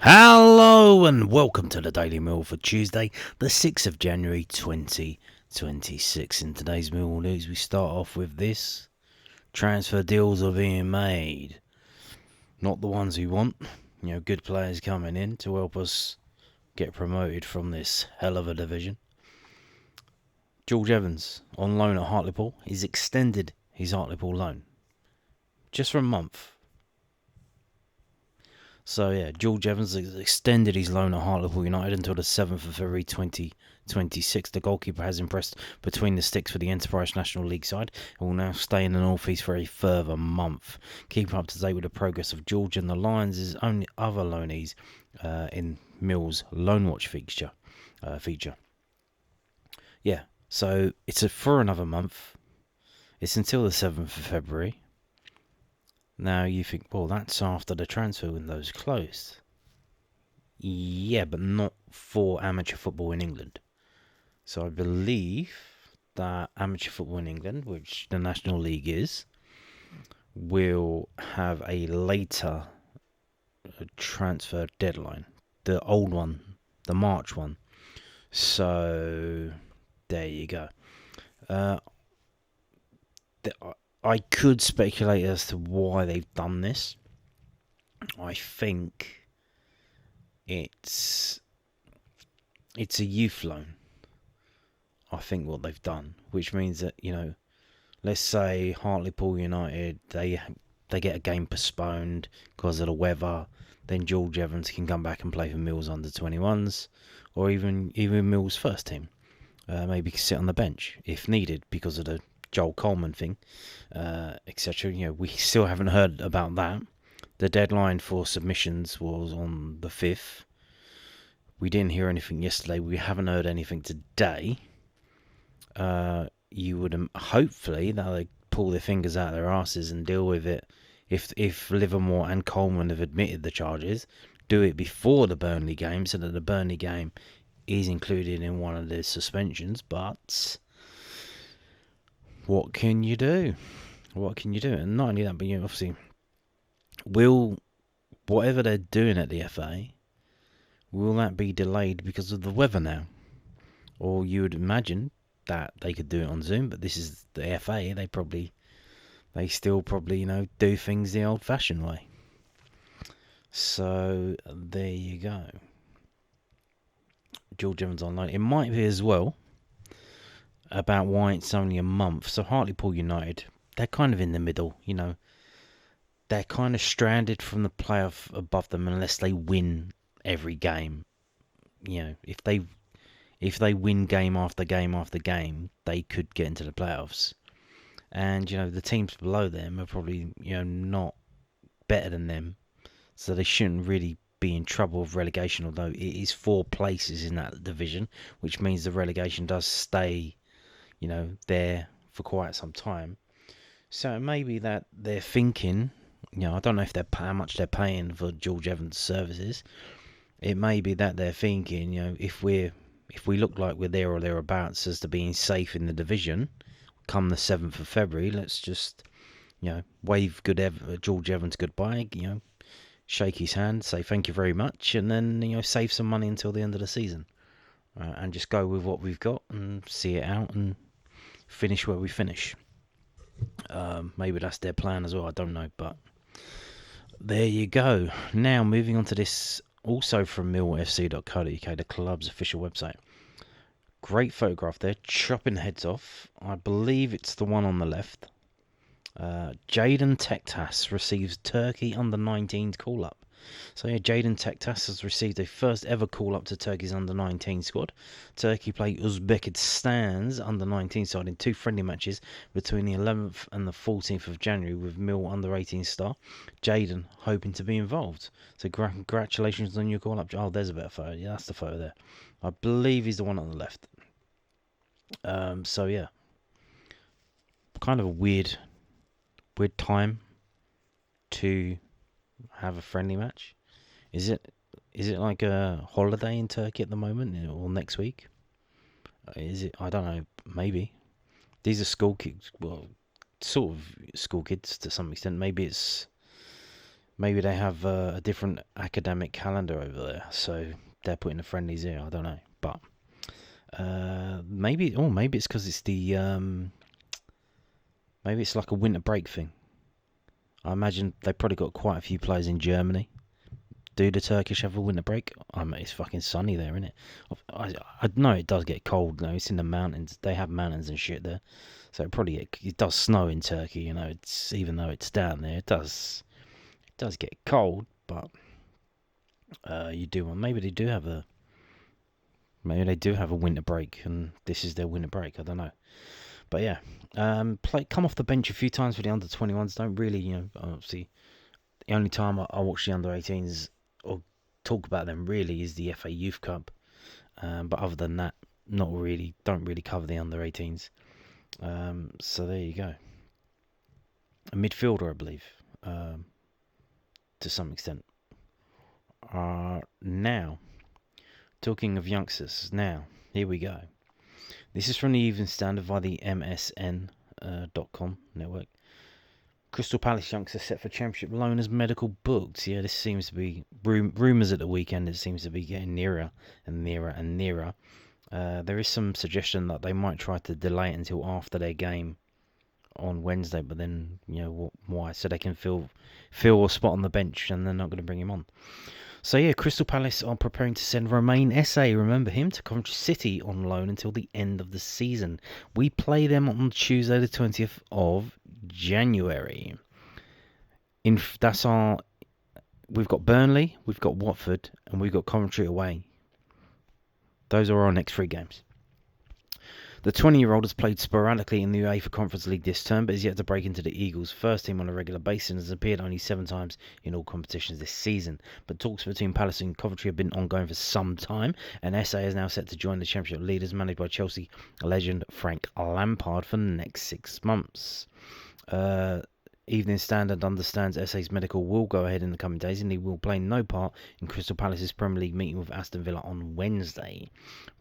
Hello and welcome to the Daily Mill for Tuesday, the 6th of January 2026. In today's Millwall news, we start off with this. Transfer deals are being made. Not the ones we want. Good players coming in to help us get promoted from this hell of a division. George Evans on loan at Hartlepool. He's extended his Hartlepool loan. Just for a month. So, George Evans has extended his loan at Hartlepool United until the 7th of February 2026. The goalkeeper has impressed between the sticks for the Enterprise National League side and will now stay in the North East for a further month. Keeping up to date with the progress of George and the Lions' only other loanees in Mill's Loan Watch feature. So it's for another month. It's until the 7th of February. Now you think, well, that's after the transfer window's closed. Yeah, but not for amateur football in England. So I believe that amateur football in England, which the National League is, will have a later transfer deadline. The old one, the March one. So there you go. I could speculate as to why they've done this. I think it's a youth loan. I think what they've done, which means that, let's say Hartlepool United, they get a game postponed because of the weather, then George Evans can come back and play for Mill's under 21s, or even Mill's first team. Maybe sit on the bench if needed because of the Joel Coleman thing, etc. We still haven't heard about that. The deadline for submissions was on the 5th. We didn't hear anything yesterday. We haven't heard anything today. You would hopefully that they pull their fingers out of their asses and deal with it. If Livermore and Coleman have admitted the charges, do it before the Burnley game so that the Burnley game is included in one of the suspensions. But what can you do? And not only that, but obviously, will whatever they're doing at the FA, will that be delayed because of the weather now? Or you would imagine that they could do it on Zoom, but this is the FA. They still probably do things the old-fashioned way. So there you go. George Evans on loan. It might be as well about why it's only a month. So Hartlepool United, they're kind of in the middle, They're kind of stranded from the playoff above them unless they win every game. If they win game after game after game, they could get into the playoffs. And the teams below them are probably not better than them, so they shouldn't really be in trouble with relegation. Although it is 4 places in that division, which means the relegation does stay there for quite some time. So it may be that they're thinking, I don't know if how much they're paying for George Evans' services. It may be that they're thinking, if we look like we're there or thereabouts as to being safe in the division, come the 7th of February, let's just, wave George Evans goodbye, shake his hand, say thank you very much, and then, save some money until the end of the season. And just go with what we've got and see it out and finish where we finish. Maybe that's their plan as well, I don't know, but there you go. Now moving on to this, also from millwallfc.co.uk, the club's official website. Great photograph there, chopping heads off. I believe it's the one on the left. Jayden Tektas receives Turkey under-19s call-up. So Jayden Tektas has received a first ever call-up to Turkey's under-19 squad. Turkey play Uzbekistan's under-19 side in 2 friendly matches between the 11th and the 14th of January, with Mill under-18 star Jayden hoping to be involved. So congratulations on your call-up. Oh, there's a better photo. Yeah, that's the photo there. I believe he's the one on the left. Kind of a weird time to have a friendly match. Is it like a holiday in Turkey at the moment, or next week? Is it? I don't know. Maybe these are school kids. Well, sort of school kids to some extent. Maybe it's Maybe they have a different academic calendar over there, so they're putting the friendlies here. I don't know, but maybe it's because it's the maybe it's like a winter break thing. I imagine they probably got quite a few players in Germany. Do the Turkish have a winter break? I mean, it's fucking sunny there, isn't it? I know it does get cold. No, it's in the mountains. They have mountains and shit there, so it does snow in Turkey. You know, it's even though it's down there, it does get cold. But you do maybe they do have a winter break, and this is their winter break. I don't know, but yeah, come off the bench a few times for the under-21s. Don't really, obviously, the only time I watch the under-18s or talk about them really is the FA Youth Cup. But other than that, not really. Don't really cover the under-18s. So there you go. A midfielder, I believe, to some extent. Now, talking of youngsters, here we go. This is from the Evening Standard via the MSN.com network. Crystal Palace youngster set for Championship loan as medical booked. Yeah, this seems to be rumours at the weekend. It seems to be getting nearer and nearer and nearer. There is some suggestion that they might try to delay it until after their game on Wednesday, but then, why? So they can fill a spot on the bench, and they're not going to bring him on. So yeah, Crystal Palace are preparing to send Romain Esse, remember him, to Coventry City on loan until the end of the season. We play them on Tuesday the 20th of January. We've got Burnley, we've got Watford, and we've got Coventry away. Those are our next 3 games. The 20-year-old has played sporadically in the UEFA Conference League this term, but is yet to break into the Eagles' first team on a regular basis and has appeared only 7 times in all competitions this season. But talks between Palace and Coventry have been ongoing for some time, and Esse is now set to join the Championship leaders managed by Chelsea legend Frank Lampard for the next 6 months. Evening Standard understands Esse's medical will go ahead in the coming days, and he will play no part in Crystal Palace's Premier League meeting with Aston Villa on Wednesday.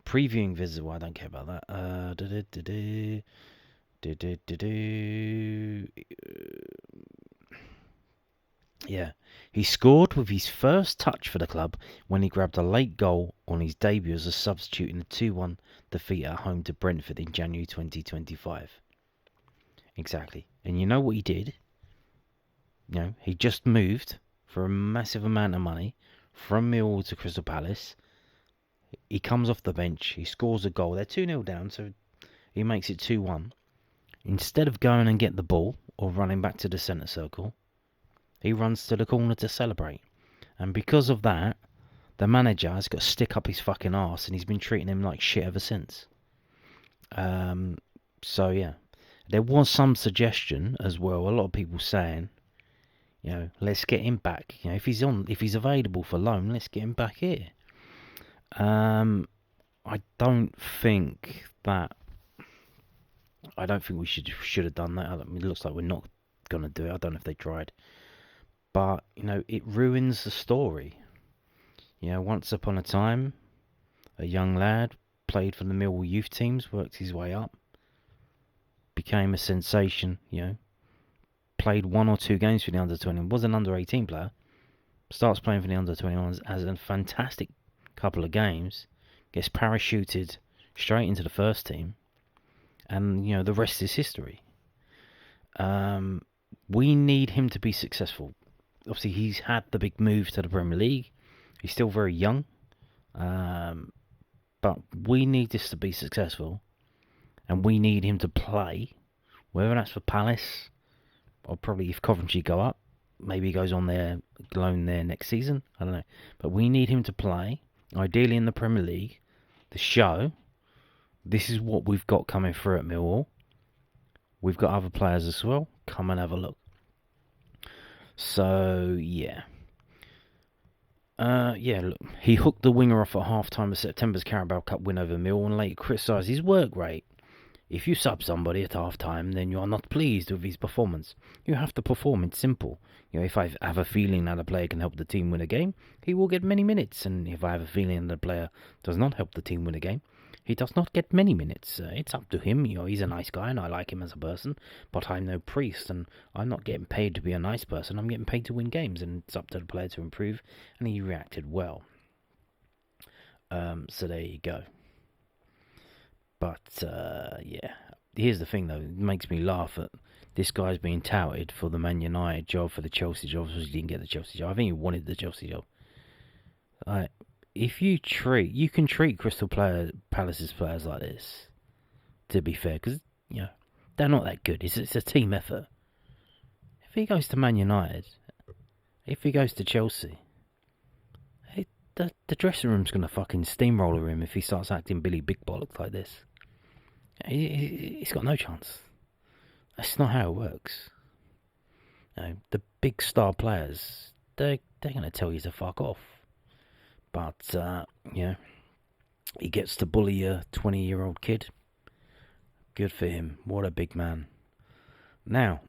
Previewing visits, well, I don't care about that. Yeah, he scored with his first touch for the club when he grabbed a late goal on his debut as a substitute in the 2-1 defeat at home to Brentford in January 2025. Exactly. And you know what he did? He just moved for a massive amount of money from Millwall to Crystal Palace. He comes off the bench. He scores a goal. They're 2-0 down, so he makes it 2-1. Instead of going and get the ball or running back to the centre circle, he runs to the corner to celebrate. And because of that, the manager has got to stick up his fucking arse, and he's been treating him like shit ever since. So, yeah. There was some suggestion as well, a lot of people saying, let's get him back. If he's available for loan, let's get him back here. I don't think we should have done that. I mean, it looks like we're not gonna do it. I don't know if they tried, but it ruins the story. Once upon a time, a young lad played for the Millwall youth teams, worked his way up, became a sensation. Played 1 or 2 games for the under-20, was an under-18 player, starts playing for the under-21s, has a fantastic couple of games, gets parachuted straight into the first team, and the rest is history. We need him to be successful. Obviously, he's had the big move to the Premier League. He's still very young, but we need this to be successful, and we need him to play, whether that's for Palace, or probably if Coventry go up, maybe he goes on their loan there next season. I don't know. But we need him to play, ideally in the Premier League, to show this is what we've got coming through at Millwall. We've got other players as well. Come and have a look. So, yeah. Look, he hooked the winger off at half-time of September's Carabao Cup win over Millwall and later criticised his work rate. If you sub somebody at half-time, then you are not pleased with his performance. You have to perform. It's simple. If I have a feeling that a player can help the team win a game, he will get many minutes. And if I have a feeling that a player does not help the team win a game, He does not get many minutes. It's up to him. He's a nice guy and I like him as a person, but I'm no priest and I'm not getting paid to be a nice person. I'm getting paid to win games, and it's up to the player to improve, and he reacted well. So there you go. But, yeah. Here's the thing, though. It makes me laugh at this guy's being touted for the Man United job, for the Chelsea job. Obviously, he didn't get the Chelsea job. I think he wanted the Chelsea job. If you can treat Crystal Palace's players like this, to be fair, because, they're not that good. It's a team effort. If he goes to Man United, if he goes to Chelsea, the dressing room's going to fucking steamroller him if he starts acting Billy Big Bollocks like this. He's got no chance. That's not how it works. The big star players, they're going to tell you to fuck off. But, he gets to bully a 20-year-old kid. Good for him. What a big man. Now,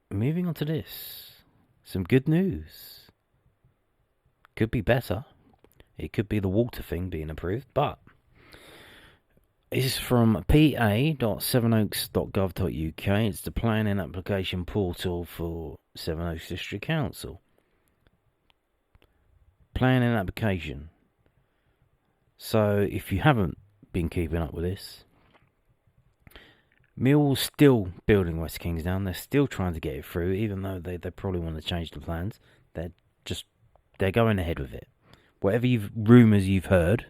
moving on to this. Some good news. Could be better. It could be the water thing being approved, but this is from pa.sevenoaks.gov.uk. It's the planning application portal for Sevenoaks District Council. Planning application. So, if you haven't been keeping up with this, Millwall's still building West Kingsdown. They're still trying to get it through, even though they probably want to change the plans. They're going ahead with it. Whatever rumours you've heard,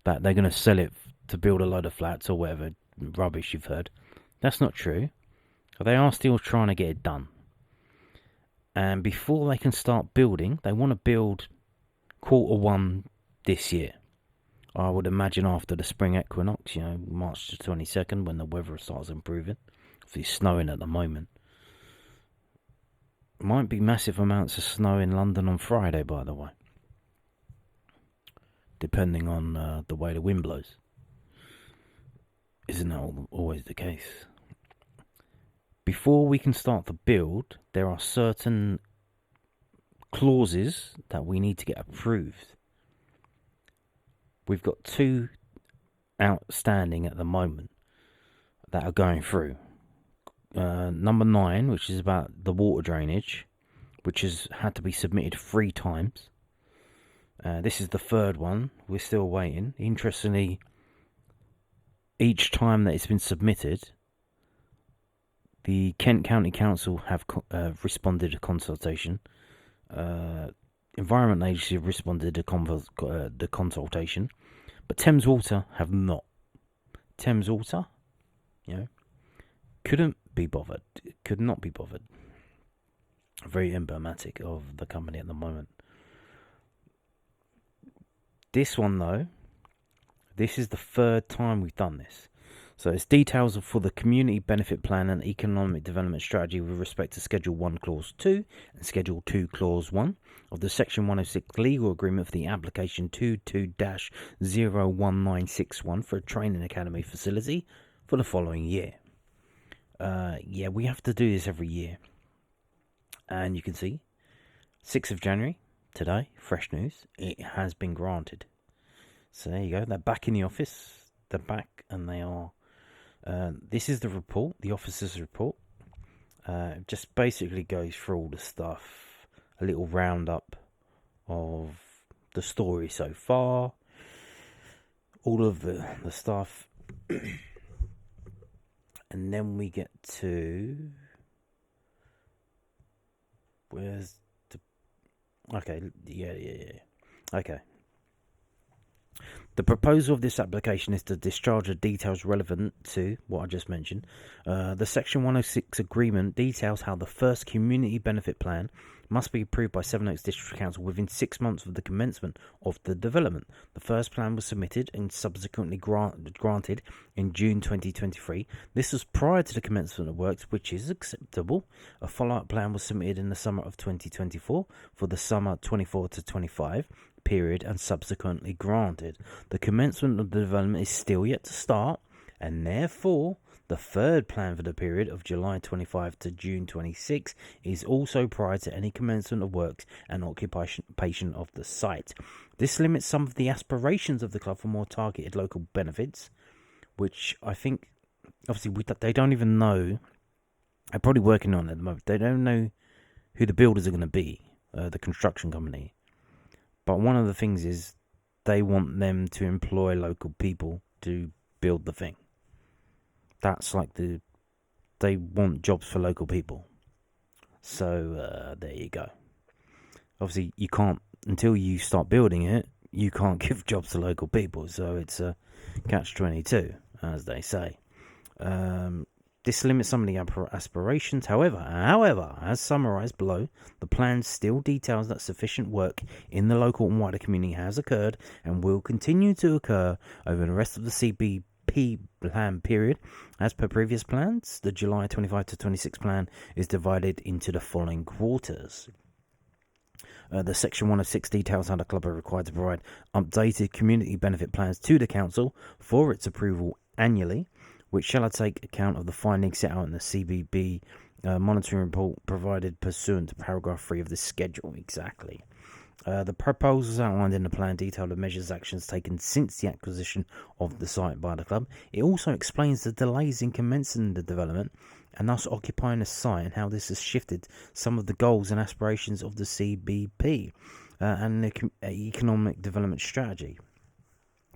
that they're going to sell it to build a load of flats or whatever rubbish you've heard, that's not true. They are still trying to get it done. And before they can start building, they want to build Q1 this year. I would imagine after the spring equinox, March the 22nd, when the weather starts improving. Obviously, it's snowing at the moment. Might be massive amounts of snow in London on Friday, by the way. Depending on the way the wind blows. Isn't that always the case? Before we can start the build, there are certain clauses that we need to get approved. We've got 2 outstanding at the moment that are going through. Number 9, which is about the water drainage, which has had to be submitted 3 times. This is the 3rd one. We're still waiting. Interestingly, each time that it's been submitted, the Kent County Council have responded to consultation. Environment Agency have responded to the consultation, but Thames Water have not. Thames Water, couldn't be bothered. Could not be bothered. Very emblematic of the company at the moment. This one, though, this is the 3rd time we've done this. So it's details for the Community Benefit Plan and Economic Development Strategy with respect to Schedule 1 Clause 2 and Schedule 2 Clause 1 of the Section 106 Legal Agreement for the Application 22-01961 for a Training Academy facility for the following year. We have to do this every year. And you can see, 6th of January, today, fresh news, it has been granted. So there you go, they're back in the office, they're back, and they are, this is the report, the officer's report. It just basically goes through all the stuff, a little roundup of the story so far, all of the stuff. And then we get to, where's the, okay, yeah. Okay. The proposal of this application is to discharge the details relevant to what I just mentioned. The Section 106 agreement details how the first community benefit plan must be approved by Sevenoaks District Council within 6 months of the commencement of the development. The first plan was submitted and subsequently granted in June 2023. This was prior to the commencement of works, which is acceptable. A follow-up plan was submitted in the summer of 2024 for the summer 24 to 25 period and subsequently granted. The commencement of the development is still yet to start, and therefore The third plan for the period of July 25 to June 26 is also prior to any commencement of works and occupation of the site. This limits some of the aspirations of the club for more targeted local benefits, which I think, obviously, they don't even know. They're probably working on it at the moment. They don't know who the builders are going to be, the construction company. But one of the things is they want them to employ local people to build the thing. That's like they want jobs for local people. So there you go. Obviously, you can't, until you start building it, you can't give jobs to local people. So it's a catch-22, as they say. This limits some of the aspirations. However, as summarised below, the plan still details that sufficient work in the local and wider community has occurred and will continue to occur over the rest of the CBP plan period. As per previous plans, the July 25 to 26 plan is divided into the following quarters. The Section 106 details how the club are required to provide updated community benefit plans to the council for its approval annually, which shall take account of the findings set out in the CBB monitoring report provided pursuant to paragraph 3 of the schedule. Exactly. The proposals outlined in the plan detail the measures actions taken since the acquisition of the site by the club. It also explains the delays in commencing the development and thus occupying the site and how this has shifted some of the goals and aspirations of the CBP and the economic development strategy.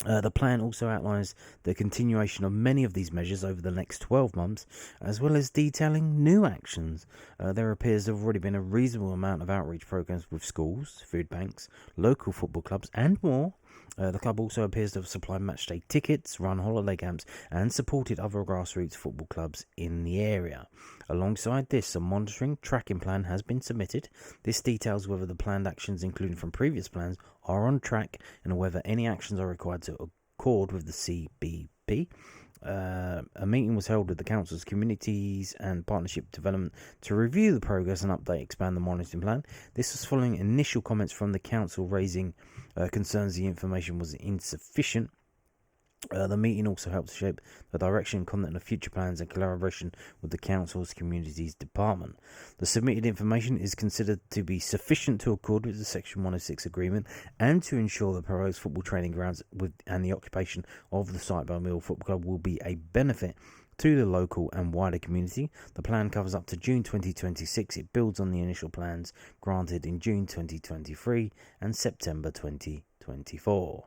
The plan also outlines the continuation of many of these measures over the next 12 months, as well as detailing new actions. There appears to have already been a reasonable amount of outreach programs with schools, food banks, local football clubs, and more. The club also appears to have supplied matchday tickets, run holiday camps, and supported other grassroots football clubs in the area. Alongside this, a monitoring tracking plan has been submitted. This details whether the planned actions included from previous plans are on track and whether any actions are required to accord with the CBP. A meeting was held with the council's communities and partnership development to review the progress and expand the monitoring plan. This was following initial comments from the council raising concerns the information was insufficient. The meeting also helped shape the direction and content of future plans in collaboration with the council's communities department. The submitted information is considered to be sufficient to accord with the Section 106 agreement and to ensure the proposed football training grounds and the occupation of the site by Millwall Football Club will be a benefit to the local and wider community. The plan covers up to June 2026. It builds on the initial plans granted in June 2023 and September 2024.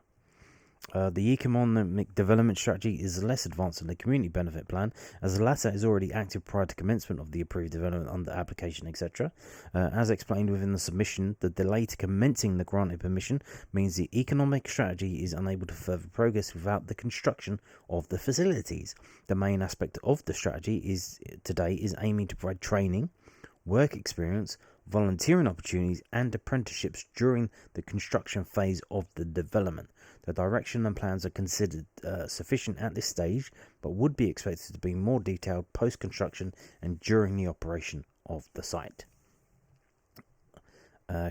The economic development strategy is less advanced than the community benefit plan, as the latter is already active prior to commencement of the approved development under application, etc. As explained within the submission, the delay to commencing the granted permission means the economic strategy is unable to further progress without the construction of the facilities. The main aspect of the strategy is aiming to provide training, work experience, volunteering opportunities and apprenticeships during the construction phase of the development. The direction and plans are considered sufficient at this stage, but would be expected to be more detailed post-construction and during the operation of the site.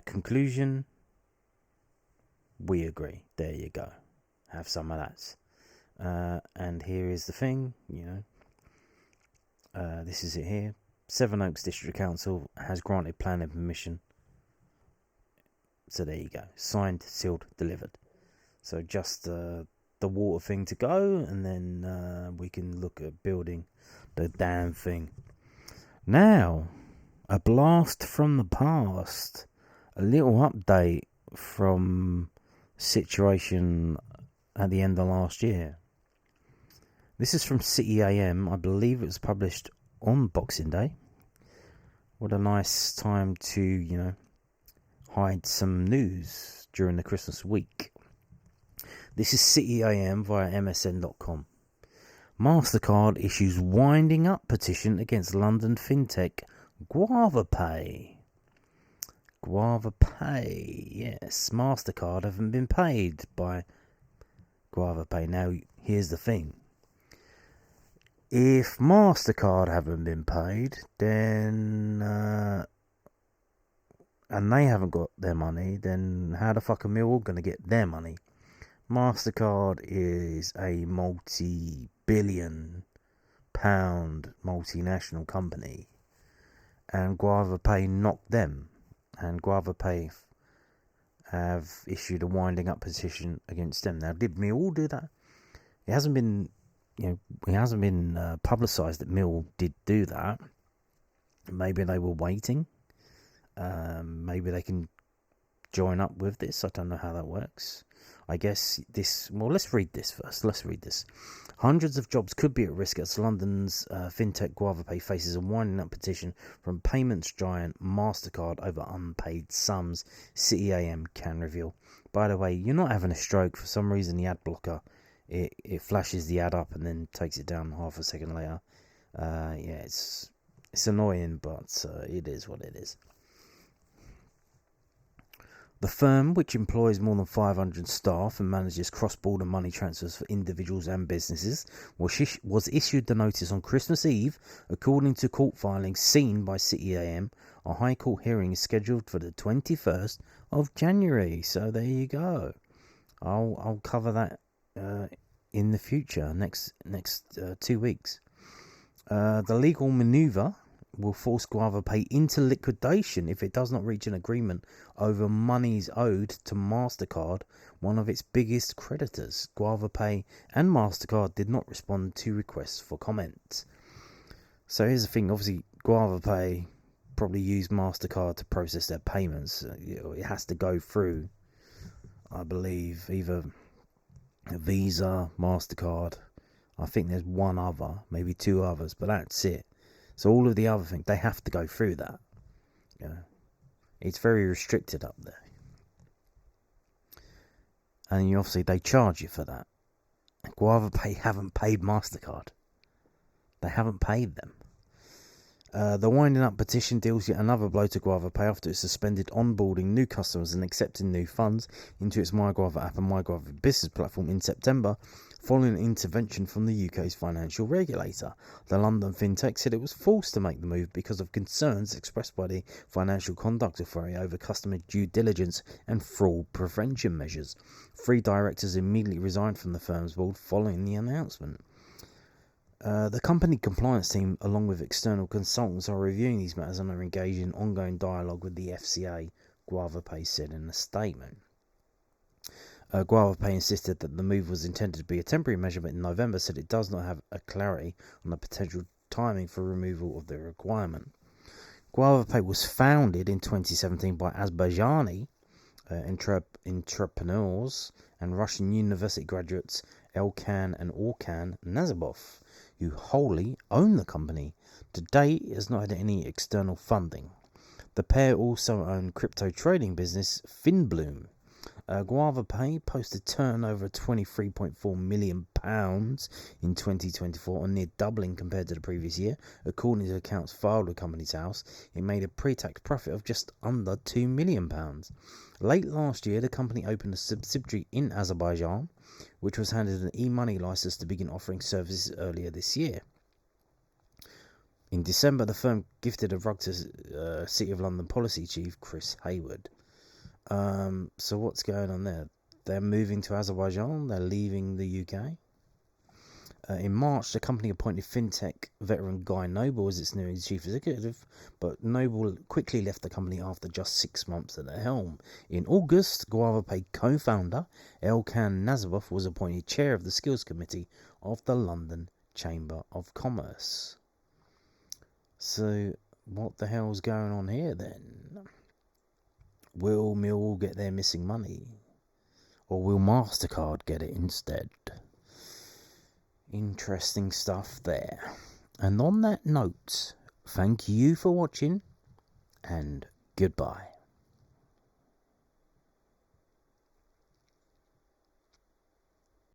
Conclusion, we agree. There you go. Have some of that. And here is the thing, this is it here. Sevenoaks District Council has granted planning permission. So there you go. Signed, sealed, delivered. So just the water thing to go, and then we can look at building the damn thing. Now, a blast from the past. A little update from situation at the end of last year. This is from City AM. I believe it was published on Boxing Day. What a nice time to, hide some news during the Christmas week. This is City AM via MSN.com. Mastercard issues winding up petition against London fintech Guavapay. Guavapay, yes. Mastercard haven't been paid by Guavapay. Now, here's the thing. If Mastercard haven't been paid, then and they haven't got their money, then how the fuck are Millwall going to get their money? Mastercard is a multi-billion multinational company, and Guavapay knocked them, and Guavapay have issued a winding up petition against them. Now, did Millwall do that? It hasn't been, publicised that Millwall did do that. Maybe they were waiting. Maybe they can join up with this. I don't know how that works. I guess this... Well, let's read this first. Hundreds of jobs could be at risk as London's fintech Guavapay faces a winding up petition from payments giant Mastercard over unpaid sums, City AM can reveal. By the way, you're not having a stroke. For some reason, the ad blocker, it flashes the ad up and then takes it down half a second later. It's annoying, but it is what it is. The firm, which employs more than 500 staff and manages cross-border money transfers for individuals and businesses, was issued the notice on Christmas Eve. According to court filings seen by City AM, a High Court hearing is scheduled for the 21st of January. So there you go. I'll cover that in the future, next 2 weeks. The legal manoeuvre will force Guavapay into liquidation if it does not reach an agreement over monies owed to Mastercard, one of its biggest creditors. Guavapay and Mastercard did not respond to requests for comment. So here's the thing, obviously Guavapay probably used Mastercard to process their payments. It has to go through, I believe, either Visa, Mastercard. I think there's one other, maybe two others, but that's it. So all of the other things, they have to go through that. It's very restricted up there. And obviously they charge you for that. Guavapay haven't paid Mastercard. They haven't paid them. The winding up petition deals yet another blow to Guavapay after it suspended onboarding new customers and accepting new funds into its Myguavas app and Myguavas business platform in September, following an intervention from the UK's financial regulator. The London fintech said it was forced to make the move because of concerns expressed by the Financial Conduct Authority over customer due diligence and fraud prevention measures. 3 directors immediately resigned from the firm's board following the announcement. The company compliance team, along with external consultants, are reviewing these matters and are engaged in ongoing dialogue with the FCA, Guavapay said in a statement. Guavapay insisted that the move was intended to be a temporary measure, but in November said it does not have a clarity on the potential timing for removal of the requirement. Guavapay was founded in 2017 by Azerbaijani entrepreneurs and Russian university graduates Elkan and Orkan Nazarov, who wholly own the company. To date, it has not had any external funding. The pair also own crypto trading business Finbloom. Guavapay posted turnover of £23.4 million in 2024, and near doubling compared to the previous year. According to accounts filed with Companies House, it made a pre-tax profit of just under £2 million. Late last year, the company opened a subsidiary in Azerbaijan, which was handed an e-money license to begin offering services earlier this year. In December, the firm gifted a rug to City of London policy chief Chris Hayward. So what's going on there? They're moving to Azerbaijan. They're leaving the UK. In March, the company appointed fintech veteran Guy Noble as its new chief executive, but Noble quickly left the company after just 6 months at the helm. In August, Guavapay co-founder Elkan Nazarov was appointed chair of the skills committee of the London Chamber of Commerce. So what the hell's going on here then? Will Millwall get their missing money? Or will Mastercard get it instead? Interesting stuff there. And on that note, thank you for watching, and goodbye.